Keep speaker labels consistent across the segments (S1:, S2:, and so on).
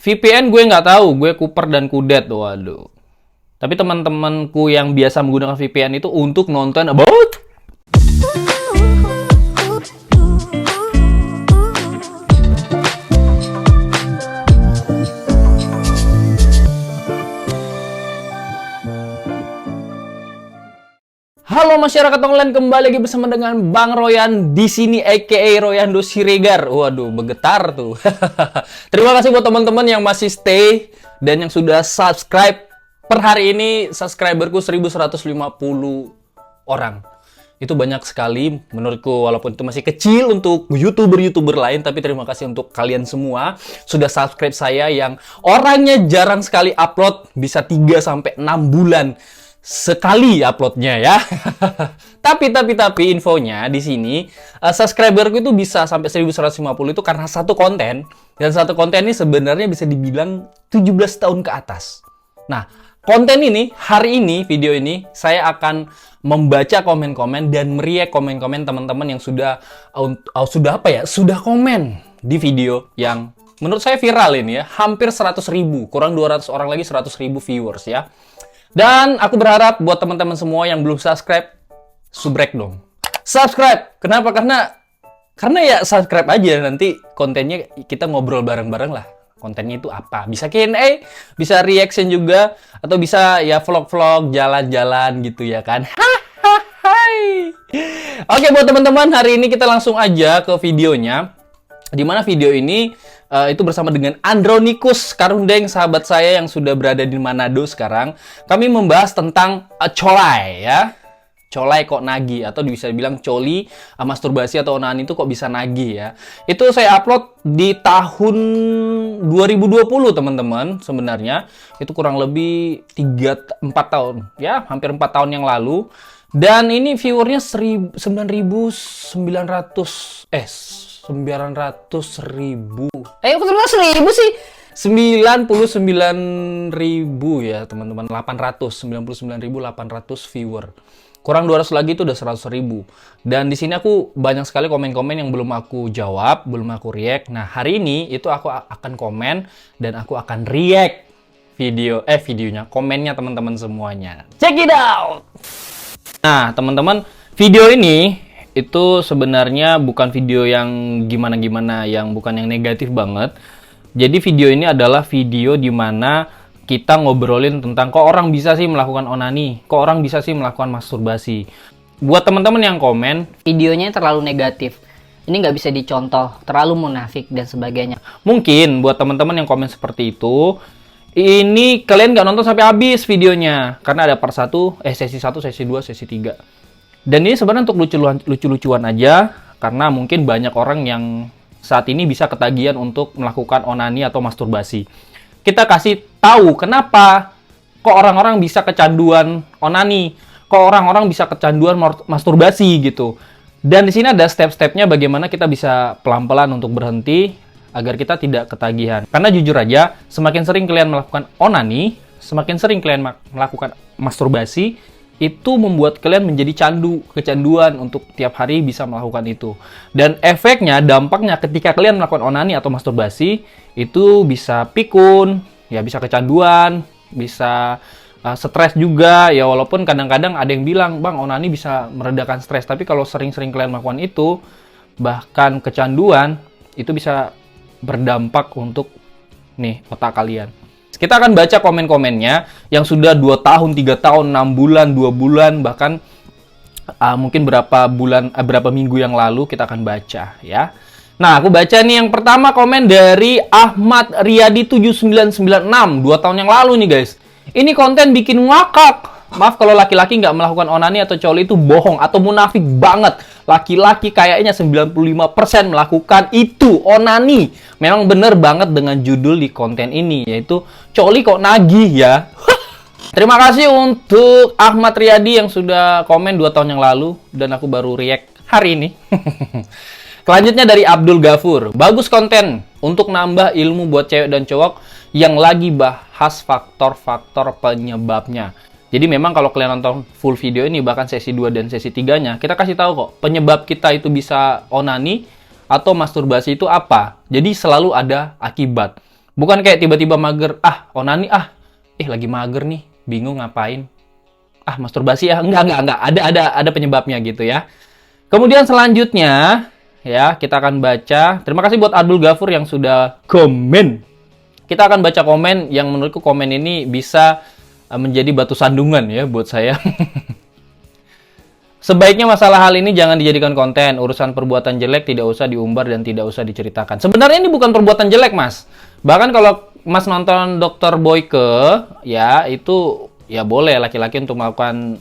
S1: VPN gue nggak tahu, gue kuper dan kudet, waduh. Tapi teman-temanku yang biasa menggunakan VPN itu untuk nonton about. Halo masyarakat online, kembali lagi bersama dengan Bang Royan di sini, aka Royando Siregar. Waduh, bergetar tuh. Terima kasih buat teman-teman yang masih stay dan yang sudah subscribe. Per hari ini subscriberku 1150 orang. Itu banyak sekali menurutku, walaupun itu masih kecil untuk YouTuber-YouTuber lain, tapi terima kasih untuk kalian semua sudah subscribe saya yang orangnya jarang sekali upload, bisa 3 sampai 6 bulan sekali uploadnya ya. Tapi infonya di sini subscriberku itu bisa sampai 1150 itu karena satu konten, dan satu konten ini sebenarnya bisa dibilang 17 tahun ke atas. Nah, konten ini hari ini, video ini saya akan membaca komen-komen dan meriak komen-komen teman-teman yang sudah komen di video yang menurut saya viral ini ya, hampir 100.000, kurang 200 orang lagi 100.000 viewers ya. Dan aku berharap buat teman-teman semua yang belum subscribe, subrek dong. Subscribe. Kenapa? Karena ya subscribe aja, nanti kontennya kita ngobrol bareng-bareng lah. Kontennya itu apa? Bisa Q&A, bisa reaction juga, atau bisa ya vlog-vlog, jalan-jalan gitu ya kan. Oke, buat teman-teman, hari ini kita langsung aja ke videonya. Dimana video ini itu bersama dengan Andronikus Karundeng, sahabat saya yang sudah berada di Manado sekarang. Kami membahas tentang colai ya. Colai kok nagih, atau bisa dibilang coli, masturbasi atau onani itu kok bisa nagih ya. Itu saya upload di tahun 2020 teman-teman sebenarnya. Itu kurang lebih 3-4 tahun ya, hampir 4 tahun yang lalu. Dan ini viewernya 900.000 sih? 99.000 ya teman-teman, 99.800 viewer. Kurang 200 lagi itu udah 100.000. Dan di sini aku banyak sekali komen-komen yang belum aku jawab, belum aku react. Nah, hari ini itu aku akan komen dan aku akan react videonya, komennya teman-teman semuanya. Check it out. Nah, teman-teman, video ini itu sebenarnya bukan video yang gimana-gimana, yang bukan yang negatif banget. Jadi video ini adalah video dimana kita ngobrolin tentang kok orang bisa sih melakukan onani, kok orang bisa sih melakukan masturbasi. Buat teman-teman yang komen,
S2: videonya terlalu negatif, ini nggak bisa dicontoh, terlalu munafik dan sebagainya.
S1: Mungkin buat teman-teman yang komen seperti itu, ini kalian nggak nonton sampai habis videonya, karena ada part 1, sesi 1, sesi 2, sesi 3. Dan ini sebenarnya untuk lucu-lucuan aja, karena mungkin banyak orang yang saat ini bisa ketagihan untuk melakukan onani atau masturbasi. Kita kasih tahu kenapa kok orang-orang bisa kecanduan onani, kok orang-orang bisa kecanduan masturbasi gitu. Dan di sini ada step-stepnya bagaimana kita bisa pelan-pelan untuk berhenti agar kita tidak ketagihan. Karena jujur aja, semakin sering kalian melakukan onani, semakin sering kalian melakukan masturbasi, itu membuat kalian menjadi kecanduan untuk tiap hari bisa melakukan itu. Dan efeknya, dampaknya ketika kalian melakukan onani atau masturbasi, itu bisa pikun, ya bisa kecanduan, bisa stres juga. Ya walaupun kadang-kadang ada yang bilang, "Bang, onani bisa meredakan stres." Tapi kalau sering-sering kalian melakukan itu, bahkan kecanduan, itu bisa berdampak untuk otak kalian. Kita akan baca komen-komennya yang sudah 2 tahun, 3 tahun, 6 bulan, 2 bulan, bahkan mungkin berapa minggu yang lalu kita akan baca ya. Nah, aku baca nih yang pertama komen dari Ahmad Riyadi 7996, 2 tahun yang lalu nih guys. Ini konten bikin ngakak. Maaf kalau laki-laki nggak melakukan onani atau coli itu bohong atau munafik banget. Laki-laki kayaknya 95% melakukan itu, onani. Memang bener banget dengan judul di konten ini, yaitu coli kok nagih ya. Terima kasih untuk Ahmad Riyadi yang sudah komen 2 tahun yang lalu, dan aku baru react hari ini. Selanjutnya dari Abdul Ghafur. Bagus konten untuk nambah ilmu buat cewek dan cowok yang lagi bahas faktor-faktor penyebabnya. Jadi memang kalau kalian nonton full video ini, bahkan sesi 2 dan sesi 3-nya, kita kasih tahu kok penyebab kita itu bisa onani atau masturbasi itu apa. Jadi selalu ada akibat. Bukan kayak tiba-tiba mager, onani lagi mager nih, bingung ngapain. Masturbasi ya. Enggak. Ada penyebabnya gitu ya. Kemudian selanjutnya ya, kita akan baca. Terima kasih buat Abdul Ghafur yang sudah komen. Kita akan baca komen yang menurutku komen ini bisa menjadi batu sandungan ya buat saya. Sebaiknya masalah hal ini jangan dijadikan konten. Urusan perbuatan jelek tidak usah diumbar dan tidak usah diceritakan. Sebenarnya ini bukan perbuatan jelek, Mas. Bahkan kalau Mas nonton Dr. Boyke, ya itu ya boleh laki-laki untuk melakukan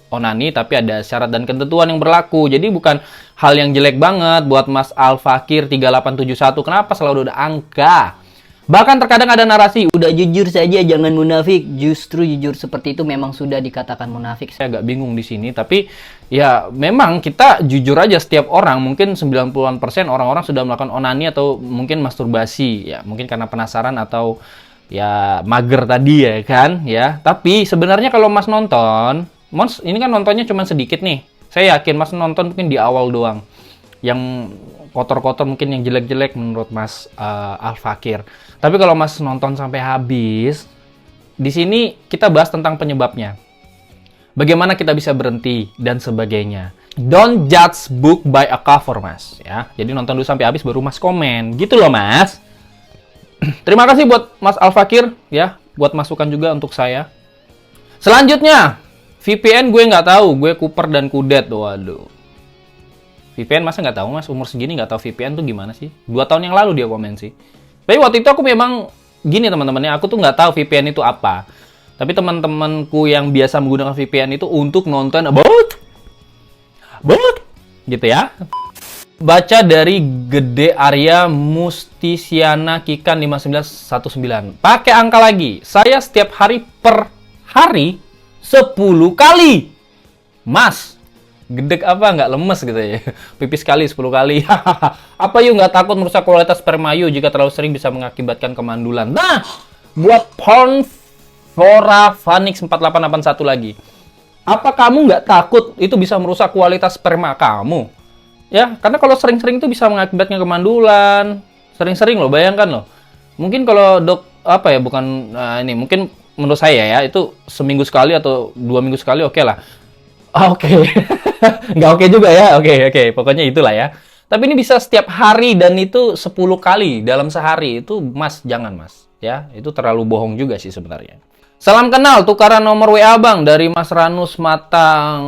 S1: onani, tapi ada syarat dan ketentuan yang berlaku. Jadi bukan hal yang jelek banget buat Mas Al-Fakir 3871. Kenapa selalu ada angka? Bahkan terkadang ada narasi,
S2: udah jujur saja, jangan munafik. Justru jujur seperti itu memang sudah dikatakan munafik.
S1: Saya agak bingung di sini, tapi ya memang kita jujur aja setiap orang. Mungkin 90% orang-orang sudah melakukan onani atau mungkin masturbasi. Ya, mungkin karena penasaran atau ya mager tadi ya kan. Ya, tapi sebenarnya kalau Mas nonton, Mas ini kan nontonnya cuma sedikit nih. Saya yakin Mas nonton mungkin di awal doang. Yang kotor-kotor mungkin yang jelek-jelek menurut Mas Al-Fakir. Tapi kalau Mas nonton sampai habis, di sini kita bahas tentang penyebabnya. Bagaimana kita bisa berhenti dan sebagainya. Don't judge book by a cover, Mas. Ya, jadi nonton dulu sampai habis baru Mas komen. Gitu loh, Mas. Terima kasih buat Mas Al-Fakir ya, buat masukan juga untuk saya. Selanjutnya, VPN gue nggak tahu, gue kuper dan kudet. Waduh. VPN masa nggak tahu, Mas? Umur segini nggak tahu VPN tuh gimana sih? 2 tahun yang lalu dia komen sih. Tapi waktu itu aku memang gini teman-temannya, aku tuh nggak tahu VPN itu apa. Tapi teman-temanku yang biasa menggunakan VPN itu untuk nonton about gitu ya. Baca dari Gede Arya Mustisiana Kikan 5919. Pakai angka lagi. Saya setiap hari per hari 10 kali. Mas, gedek apa nggak lemes gitu ya? Pipis sekali 10 kali. Apa yuk nggak takut merusak kualitas sperma yuk jika terlalu sering bisa mengakibatkan kemandulan? Nah, buat porn Flora Vanix 4881 lagi. Apa kamu nggak takut itu bisa merusak kualitas sperma kamu? Ya, karena kalau sering-sering itu bisa mengakibatkan kemandulan. Sering-sering loh, bayangkan loh. Mungkin kalau ini mungkin menurut saya ya, itu seminggu sekali atau 2 minggu sekali oke lah. Oke. Nggak oke juga ya. Oke. Pokoknya itulah ya. Tapi ini bisa setiap hari dan itu 10 kali dalam sehari. Itu Mas, jangan Mas. Ya, itu terlalu bohong juga sih sebenarnya. Salam kenal, tukaran nomor WA Bang dari Mas Ranus Matang.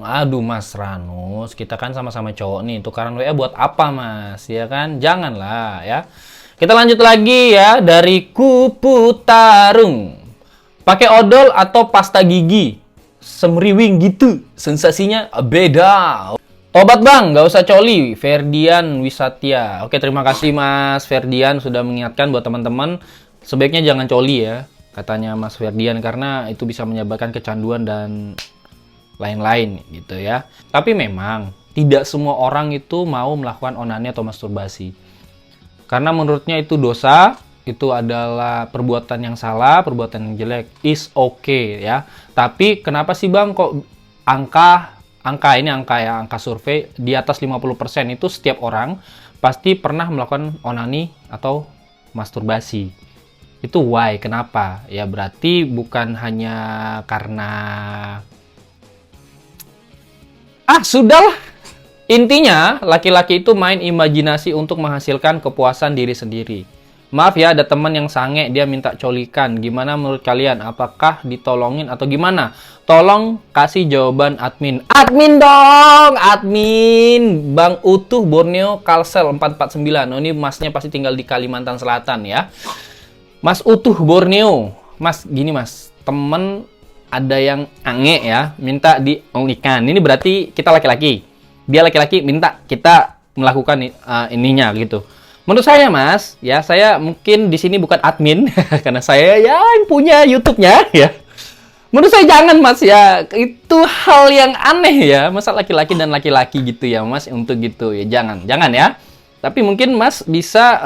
S1: Aduh Mas Ranus, kita kan sama-sama cowok nih. Tukaran WA buat apa Mas? Ya kan? Janganlah ya. Kita lanjut lagi ya dari Kupu Tarung. Pakai odol atau pasta gigi? Semriwing gitu, sensasinya beda. Obat Bang, nggak usah coli. Ferdian Wisatya. Oke, terima kasih Mas Ferdian sudah mengingatkan buat teman-teman. Sebaiknya jangan coli ya, katanya Mas Ferdian, karena itu bisa menyebabkan kecanduan dan lain-lain gitu ya. Tapi memang tidak semua orang itu mau melakukan onani atau masturbasi. Karena menurutnya itu dosa. Itu adalah perbuatan yang salah, perbuatan yang jelek. Is okay ya. Tapi kenapa sih Bang kok angka survei di atas 50% itu setiap orang pasti pernah melakukan onani atau masturbasi. Itu why? Kenapa? Ya berarti bukan hanya karena sudahlah. Intinya laki-laki itu main imajinasi untuk menghasilkan kepuasan diri sendiri. Maaf ya, ada teman yang sange, dia minta colikan. Gimana menurut kalian? Apakah ditolongin atau gimana? Tolong kasih jawaban admin. Admin dong! Admin! Bang Utuh Borneo Kalsel 449. Oh, ini masnya pasti tinggal di Kalimantan Selatan ya. Mas Utuh Borneo. Mas, gini mas. Temen ada yang ange ya, minta diolikan. Ini berarti kita laki-laki. Dia laki-laki minta kita melakukan ininya gitu. Menurut saya Mas, ya saya mungkin di sini bukan admin karena saya ya yang punya YouTube-nya ya. Menurut saya jangan Mas ya, itu hal yang aneh ya. Masa laki-laki dan laki-laki gitu ya Mas untuk gitu ya, jangan ya. Tapi mungkin Mas bisa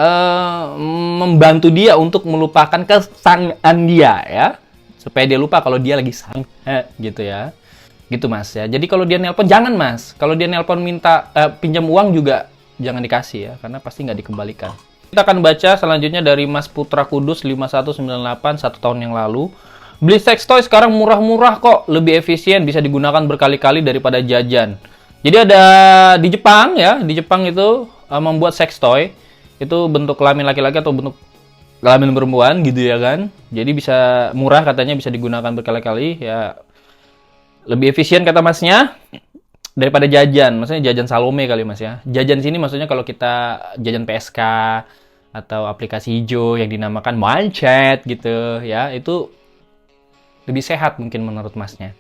S1: membantu dia untuk melupakan kesangan dia ya. Supaya dia lupa kalau dia lagi sange gitu ya. Gitu Mas ya. Jadi kalau dia nelpon jangan Mas. Kalau dia nelpon minta pinjam uang juga jangan dikasih ya, karena pasti nggak dikembalikan. Kita akan baca selanjutnya dari Mas Putra Kudus 5198 1 tahun yang lalu. Beli sex toy sekarang murah-murah kok, lebih efisien, bisa digunakan berkali-kali daripada jajan. Jadi ada di Jepang ya, di Jepang itu membuat sex toy itu bentuk kelamin laki-laki atau bentuk kelamin perempuan gitu ya kan. Jadi bisa murah katanya, bisa digunakan berkali-kali ya. Lebih efisien kata Masnya daripada jajan. Maksudnya jajan Salome kali Mas ya. Jajan sini maksudnya kalau kita jajan PSK atau aplikasi hijau yang dinamakan Manchet gitu ya, itu lebih sehat mungkin menurut Masnya.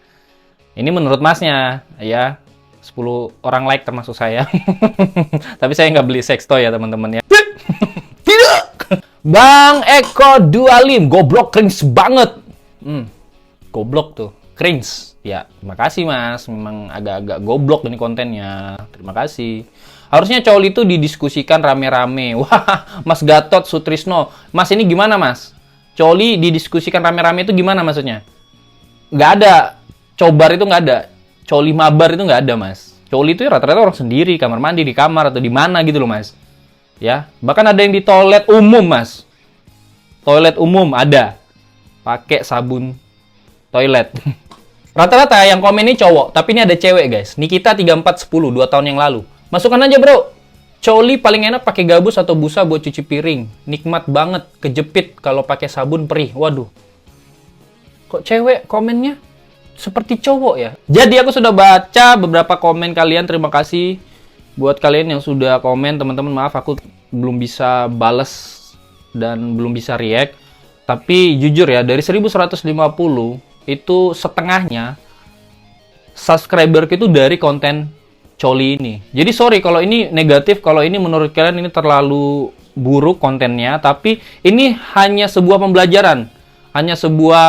S1: Ini menurut Masnya ya. 10 orang like termasuk saya. Tapi saya nggak beli sex toy ya teman-teman ya. Tidak. Bang Eko Dualim, goblok cringe banget. Goblok tuh, cringe. Ya, terima kasih Mas. Memang agak-agak goblok ini kontennya. Terima kasih. Harusnya cowok itu didiskusikan rame-rame. Wah, Mas Gatot Sutrisno. Mas ini gimana Mas? Coli didiskusikan rame-rame itu gimana maksudnya? Nggak ada. Cobar itu nggak ada. Coli mabar itu nggak ada Mas. Coli itu ya rata-rata orang sendiri, kamar mandi, di kamar, atau di mana gitu loh Mas. Ya, bahkan ada yang di toilet umum Mas. Toilet umum ada. Pakai sabun toilet. Rata-rata yang komen ini cowok, tapi ini ada cewek guys. Nikita 3410, 2 tahun yang lalu. Masukkan aja bro. Coli paling enak pakai gabus atau busa buat cuci piring. Nikmat banget, kejepit kalau pakai sabun perih. Waduh. Kok cewek komennya seperti cowok ya? Jadi aku sudah baca beberapa komen kalian. Terima kasih buat kalian yang sudah komen. Teman-teman maaf aku belum bisa bales dan belum bisa react. Tapi jujur ya, dari 1150 itu setengahnya subscriber itu dari konten coli ini. Jadi sorry kalau ini negatif, kalau ini menurut kalian ini terlalu buruk kontennya. Tapi ini hanya sebuah pembelajaran, hanya sebuah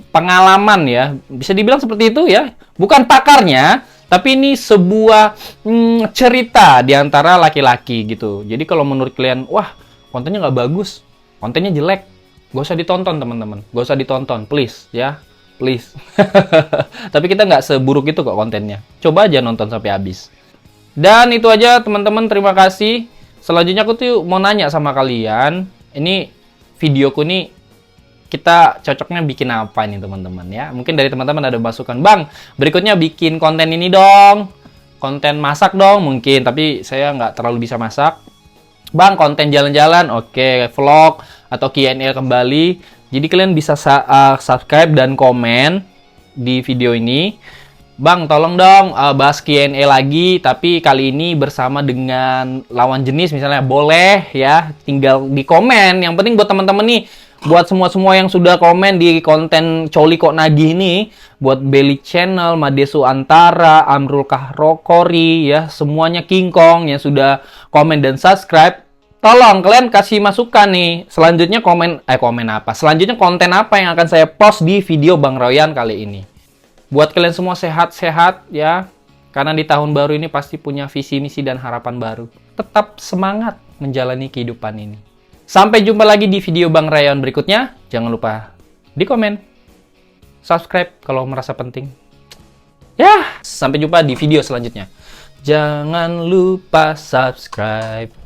S1: pengalaman ya, bisa dibilang seperti itu ya. Bukan pakarnya, tapi ini sebuah cerita di antara laki-laki gitu. Jadi kalau menurut kalian, wah kontennya nggak bagus, kontennya jelek, gak usah ditonton teman-teman, gak usah ditonton, please ya, please. Tapi kita nggak seburuk itu kok kontennya. Coba aja nonton sampai habis. Dan itu aja teman-teman, terima kasih. Selanjutnya aku tuh mau nanya sama kalian, ini videoku nih kita cocoknya bikin apa nih teman-teman ya? Mungkin dari teman-teman ada masukan, Bang, berikutnya bikin konten ini dong. Konten masak dong mungkin, tapi saya nggak terlalu bisa masak. Bang, konten jalan-jalan, oke, vlog atau Q&A kembali. Jadi kalian bisa subscribe dan komen di video ini. Bang, tolong dong bahas Q&A lagi, tapi kali ini bersama dengan lawan jenis misalnya, boleh ya, tinggal di komen. Yang penting buat teman-teman nih, buat semua-semua yang sudah komen di konten Coli Kok Nagih ini, buat Belly Channel, Madesu Antara, Amrul Kahrokori, ya, semuanya King Kong yang sudah komen dan subscribe, tolong kalian kasih masukan nih. Selanjutnya komen apa? Selanjutnya konten apa yang akan saya post di video Bang Royan kali ini. Buat kalian semua sehat-sehat ya, karena di tahun baru ini pasti punya visi, misi, dan harapan baru. Tetap semangat menjalani kehidupan ini. Sampai jumpa lagi di video Bang Royan berikutnya. Jangan lupa di komen, subscribe kalau merasa penting. Ya, sampai jumpa di video selanjutnya. Jangan lupa subscribe.